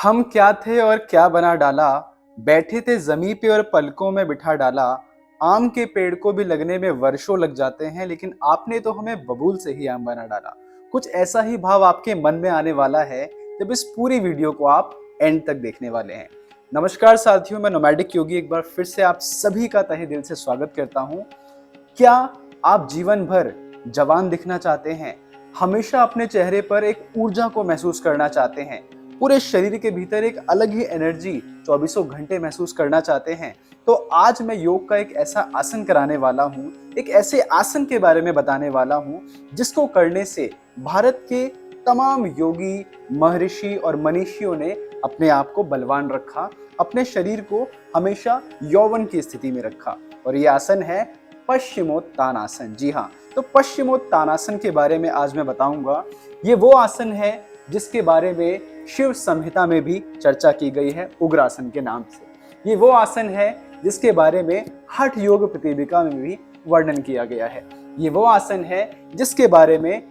हम क्या थे और क्या बना डाला, बैठे थे जमी पे और पलकों में बिठा डाला। आम के पेड़ को भी लगने में वर्षों लग जाते हैं, लेकिन आपने तो हमें बबूल से ही आम बना डाला। कुछ ऐसा ही भाव आपके मन में आने वाला है जब इस पूरी वीडियो को आप एंड तक देखने वाले हैं। नमस्कार साथियों, मैं नोमैडिक योगी एक बार फिर से आप सभी का तहे दिल से स्वागत करता हूँ। क्या आप जीवन भर जवान दिखना चाहते हैं? हमेशा अपने चेहरे पर एक ऊर्जा को महसूस करना चाहते हैं? पूरे शरीर के भीतर एक अलग ही एनर्जी चौबीसों घंटे महसूस करना चाहते हैं? तो आज मैं योग का एक ऐसा आसन कराने वाला हूँ, एक ऐसे आसन के बारे में बताने वाला हूँ जिसको करने से भारत के तमाम योगी, महर्षि और मनीषियों ने अपने आप को बलवान रखा, अपने शरीर को हमेशा यौवन की स्थिति में रखा। और ये आसन है पश्चिमोत्तानासन। जी हाँ, तो पश्चिमोत्तानासन के बारे में आज मैं बताऊंगा। ये वो आसन है जिसके बारे में शिव संहिता में भी चर्चा की गई है, उग्रासन के नाम से। ये वो आसन है जिसके बारे में हठ योग प्रतिदिका में भी वर्णन किया गया है। ये वो आसन है जिसके बारे में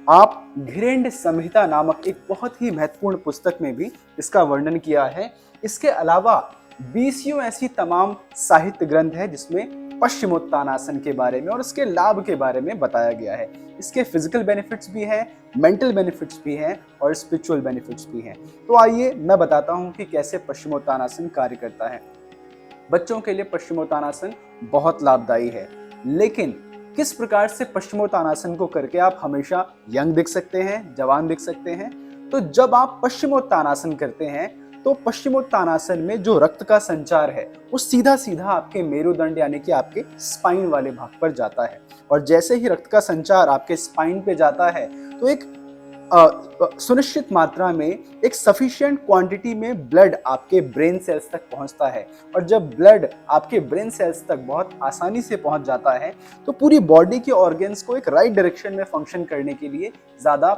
आप घिरेंड संहिता नामक एक बहुत ही महत्वपूर्ण पुस्तक में भी इसका वर्णन किया है। इसके अलावा 20 ऐसी तमाम साहित्य ग्रंथ है जिसमें पश्चिमोत्तानासन के बारे में और इसके लाभ के बारे में बताया गया है। इसके फिजिकल बेनिफिट्स भी हैं, मेंटल बेनिफिट्स भी हैं और स्पिरिचुअल बेनिफिट्स भी हैं। तो आइए मैं बताता हूं कि कैसे पश्चिमोत्तानासन कार्य करता है। बच्चों के लिए पश्चिमोत्तानासन बहुत लाभदायी है, लेकिन किस प्रकार से पश्चिमोत्तानासन को करके आप हमेशा यंग दिख सकते हैं, जवान दिख सकते हैं? तो जब आप पश्चिमोत्तानासन करते हैं तो पश्चिमोत्तानासन में जो रक्त का संचार है वो सीधा सीधा आपके मेरुदंड यानी कि आपके स्पाइन वाले भाग पर जाता है। और जैसे ही रक्त का संचार आपके स्पाइन पे जाता है तो एक सुनिश्चित मात्रा में, एक सफिशिएंट क्वांटिटी में ब्लड आपके ब्रेन सेल्स तक पहुंचता है। और जब ब्लड आपके ब्रेन सेल्स तक बहुत आसानी से पहुंच जाता है तो पूरी बॉडी के ऑर्गन्स को एक राइट डायरेक्शन में फंक्शन करने के लिए ज्यादा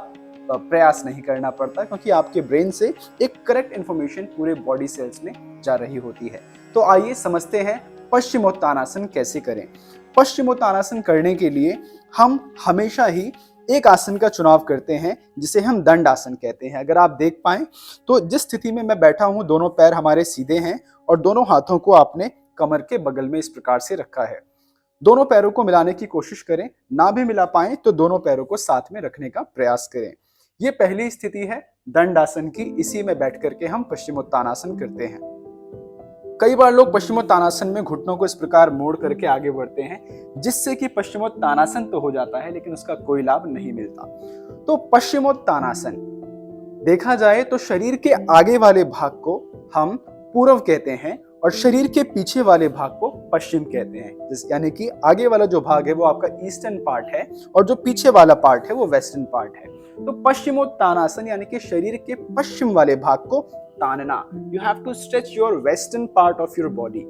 प्रयास नहीं करना पड़ता, क्योंकि आपके ब्रेन से एक करेक्ट इंफॉर्मेशन पूरे बॉडी सेल्स में जा रही होती है। तो आइए समझते हैं पश्चिमोत्तानासन कैसे करें। पश्चिमोत्तानासन करने के लिए हम हमेशा ही एक आसन का चुनाव करते हैं जिसे हम दंड आसन कहते हैं। अगर आप देख पाएं तो जिस स्थिति में मैं बैठा हूं, दोनों पैर हमारे सीधे हैं और दोनों हाथों को आपने कमर के बगल में इस प्रकार से रखा है। दोनों पैरों को मिलाने की कोशिश करें, ना भी मिला पाए तो दोनों पैरों को साथ में रखने का प्रयास करें। ये पहली स्थिति है दंड आसन की, इसी में बैठ करके हम पश्चिमोत्तानासन करते हैं। कई बार लोग पश्चिमोत्तानासन में घुटनों को इस प्रकार मोड़ करके आगे बढ़ते हैं, जिससे कि पश्चिमोत्तानासन तो हो जाता है लेकिन उसका कोई लाभ नहीं मिलता। तो पश्चिमोत्तानासन देखा जाए तो शरीर के आगे वाले भाग को हम पूर्व कहते हैं और शरीर के पीछे वाले भाग को पश्चिम कहते हैं। यानी कि आगे वाला जो भाग है वो आपका ईस्टर्न पार्ट है और जो पीछे वाला पार्ट है वो वेस्टर्न पार्ट है। तो पश्चिमोत्तानासन यानी कि शरीर के पश्चिम वाले भाग को तानना। You have to stretch your western part of your body.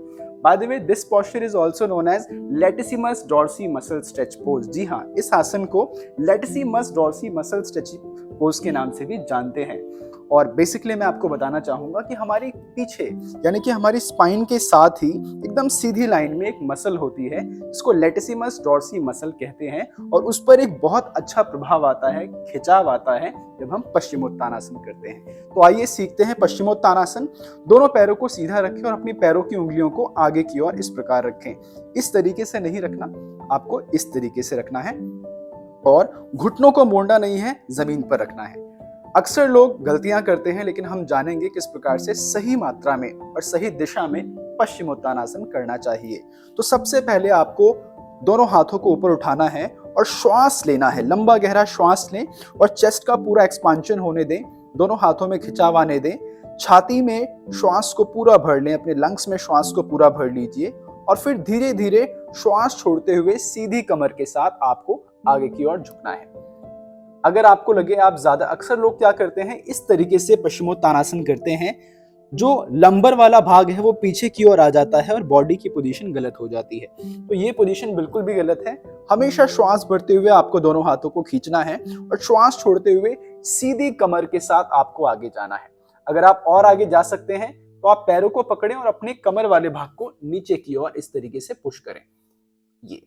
By the way, this posture is also known as latissimus dorsi muscle stretch pose. जी हाँ, इस आसन को latissimus dorsi muscle stretch pose के नाम से भी जानते हैं। और बेसिकली मैं आपको बताना चाहूंगा कि हमारी पीछे यानी कि हमारी स्पाइन के साथ ही एकदम सीधी लाइन में एक मसल होती है जिसको लेटिसिमस डॉर्सी मसल कहते हैं, और उस पर एक बहुत अच्छा प्रभाव आता है, खिंचाव आता है जब हम पश्चिमोत्तानासन करते हैं। तो आइए सीखते हैं पश्चिमोत्तानासन। दोनों पैरों को सीधा रखें और अपनी पैरों की उंगलियों को आगे की ओर इस प्रकार रखें। इस तरीके से नहीं रखना, आपको इस तरीके से रखना है और घुटनों को मोड़ना नहीं है, जमीन पर रखना है। अक्सर लोग गलतियां करते हैं, लेकिन हम जानेंगे किस प्रकार से सही मात्रा में और सही दिशा में पश्चिमोत्तानासन करना चाहिए। तो सबसे पहले आपको दोनों हाथों को ऊपर उठाना है और श्वास लेना है। लंबा गहरा श्वास लें और चेस्ट का पूरा एक्सपांशन होने दें। दोनों हाथों में खिंचाव आने दें। छाती में श्वास को पूरा भर लें, अपने लंग्स में श्वास को पूरा भर लीजिए और फिर धीरे धीरे श्वास छोड़ते हुए सीधी कमर के साथ आपको आगे की ओर झुकना है। अगर आपको लगे आप ज्यादा, अक्सर लोग क्या करते हैं, इस तरीके से पश्चिमोत्तानासन करते हैं, जो लंबर वाला भाग है वो पीछे की ओर आ जाता है और बॉडी की पोजीशन गलत हो जाती है। तो ये पोजीशन बिल्कुल भी गलत है। हमेशा श्वास भरते हुए आपको दोनों हाथों को खींचना है और श्वास छोड़ते हुए सीधी कमर के साथ आपको आगे जाना है। अगर आप और आगे जा सकते हैं तो आप पैरों को पकड़ें और अपने कमर वाले भाग को नीचे की ओर इस तरीके से पुश करें। ये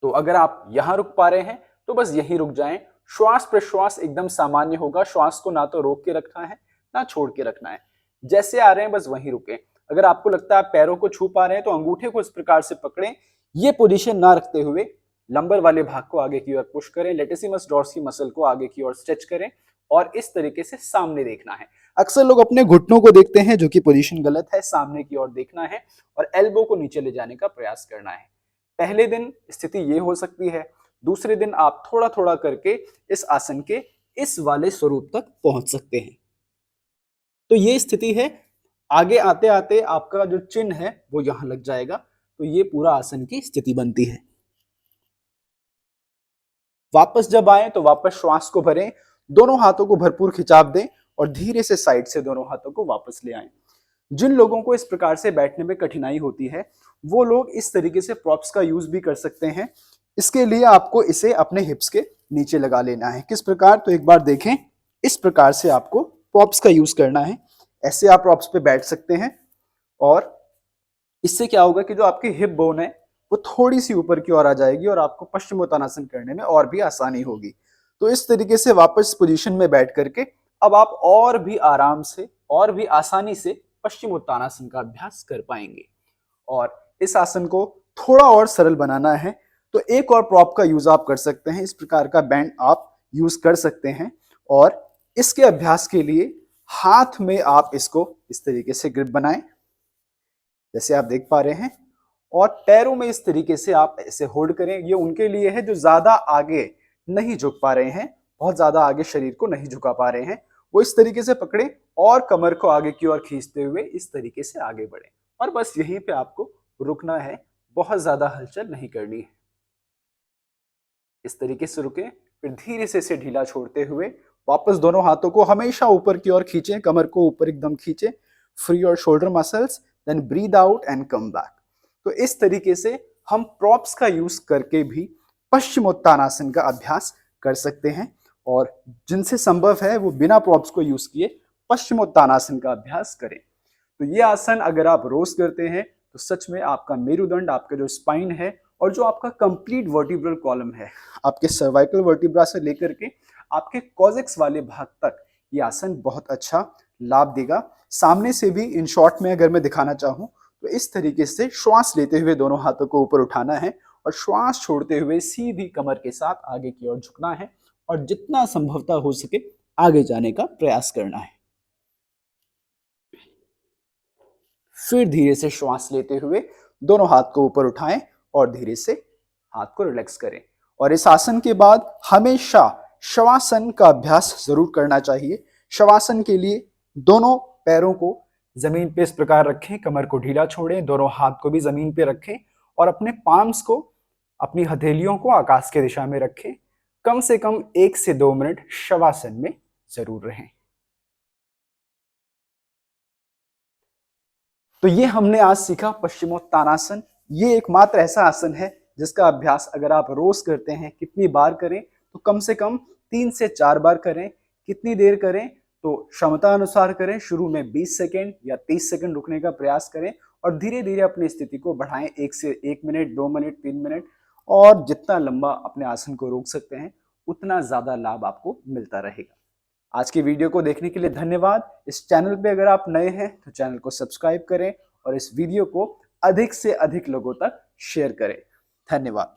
तो अगर आप यहां रुक पा रहे हैं तो बस यहीं रुक जाएं। श्वास प्रश्वास एकदम सामान्य होगा। श्वास को ना तो रोक के रखना है, ना छोड़ के रखना है। जैसे आ रहे हैं बस वहीं रुके। अगर आपको लगता है आप पैरों को छू पा रहे हैं तो अंगूठे को इस प्रकार से पकड़ें, ये पोजीशन ना रखते हुए लंबर वाले भाग को आगे की ओर पुश करें, लेटिसिमस डॉर्स की मसल को आगे की ओर स्ट्रेच करें और इस तरीके से सामने देखना है। अक्सर लोग अपने घुटनों को देखते हैं, जो कि पोजीशन गलत है। सामने की ओर देखना है और एल्बो को नीचे ले जाने का प्रयास करना है। पहले दिन स्थिति ये हो सकती है, दूसरे दिन आप थोड़ा थोड़ा करके इस आसन के इस वाले स्वरूप तक पहुंच सकते हैं। तो ये स्थिति है। आगे आते आते आपका जो चिन्ह है वो यहां लग जाएगा। तो ये पूरा आसन की स्थिति बनती है। वापस जब आए तो वापस श्वास को भरें, दोनों हाथों को भरपूर खिंचाव दें और धीरे से साइड से दोनों हाथों को वापस ले आएं। जिन लोगों को इस प्रकार से बैठने में कठिनाई होती है वो लोग इस तरीके से प्रॉप्स का यूज भी कर सकते हैं। इसके लिए आपको इसे अपने हिप्स के नीचे लगा लेना है। किस प्रकार, तो एक बार देखें। इस प्रकार से आपको प्रॉप्स का यूज करना है। ऐसे आप प्रॉप्स पे बैठ सकते हैं और इससे क्या होगा कि जो आपकी हिप बोन है वो थोड़ी सी ऊपर की ओर आ जाएगी और आपको पश्चिमोत्तानासन करने में और भी आसानी होगी। तो इस तरीके से वापस पोजीशन में बैठ करके अब आप और भी आराम से और भी आसानी से पश्चिमोत्तानासन का अभ्यास कर पाएंगे। और इस आसन को थोड़ा और सरल बनाना है तो एक और प्रॉप का यूज आप कर सकते हैं। इस प्रकार का बैंड आप यूज कर सकते हैं और इसके अभ्यास के लिए हाथ में आप इसको इस तरीके से ग्रिप बनाएं, जैसे आप देख पा रहे हैं, और पैरों में इस तरीके से आप ऐसे होल्ड करें। ये उनके लिए है जो ज्यादा आगे नहीं झुक पा रहे हैं, बहुत ज्यादा आगे शरीर को नहीं झुका पा रहे हैं, वो इस तरीके से पकड़े और कमर को आगे की ओर खींचते हुए इस तरीके से आगे बढ़े। और बस यहीं पे आपको रुकना है, बहुत ज्यादा हलचल नहीं करनी है। इस तरीके से रुके, फिर धीरे से इसे ढीला छोड़ते हुए वापस दोनों हाथों को हमेशा ऊपर की ओर खींचें, कमर को ऊपर एकदम खींचें, free your shoulder muscles, then breathe out and come back. तो इस तरीके से हम प्रॉप्स का यूज करके भी पश्चिमोत्तानासन का अभ्यास कर सकते हैं और जिनसे संभव है वो बिना प्रॉप्स को यूज किए पश्चिमोत्तानासन का अभ्यास करें। तो ये आसन अगर आप रोज करते हैं तो सच में आपका मेरुदंड, आपका जो स्पाइन है और जो आपका कंप्लीट वर्टिब्रल कॉलम है, आपके सर्वाइकल वर्टिब्रा से लेकर के आपके कॉजेक्स वाले भाग तक ये आसन बहुत अच्छा लाभ देगा। सामने से भी इन शॉर्ट में अगर मैं दिखाना चाहूं तो इस तरीके से श्वास लेते हुए दोनों हाथों को ऊपर उठाना है और श्वास छोड़ते हुए सीधी कमर के साथ आगे की ओर झुकना है और जितना संभवतः हो सके आगे जाने का प्रयास करना है। फिर धीरे से श्वास लेते हुए दोनों हाथ को ऊपर उठाएं और धीरे से हाथ को रिलैक्स करें। और इस आसन के बाद हमेशा शवासन का अभ्यास जरूर करना चाहिए। शवासन के लिए दोनों पैरों को जमीन पे इस प्रकार रखें, कमर को ढीला छोड़ें, दोनों हाथ को भी जमीन पे रखें और अपने पाम्स को, अपनी हथेलियों को आकाश की दिशा में रखें। कम से कम 1 से 2 मिनट शवासन में जरूर रहें। तो ये हमने आज सीखा पश्चिमोत्तानासन। ये एकमात्र ऐसा आसन है जिसका अभ्यास अगर आप रोज करते हैं, कितनी बार करें तो कम से कम 3 से 4 बार करें। कितनी देर करें तो क्षमता अनुसार करें। शुरू में 20 सेकेंड या 30 सेकेंड रुकने का प्रयास करें और धीरे धीरे अपनी स्थिति को बढ़ाएं, 1 से 1 मिनट, 2 मिनट, 3 मिनट, और जितना लंबा अपने आसन को रोक सकते हैं उतना ज्यादा लाभ आपको मिलता रहेगा। आज की वीडियो को देखने के लिए धन्यवाद। इस चैनल पे अगर आप नए हैं तो चैनल को सब्सक्राइब करें और इस वीडियो को अधिक से अधिक लोगों तक शेयर करें। धन्यवाद।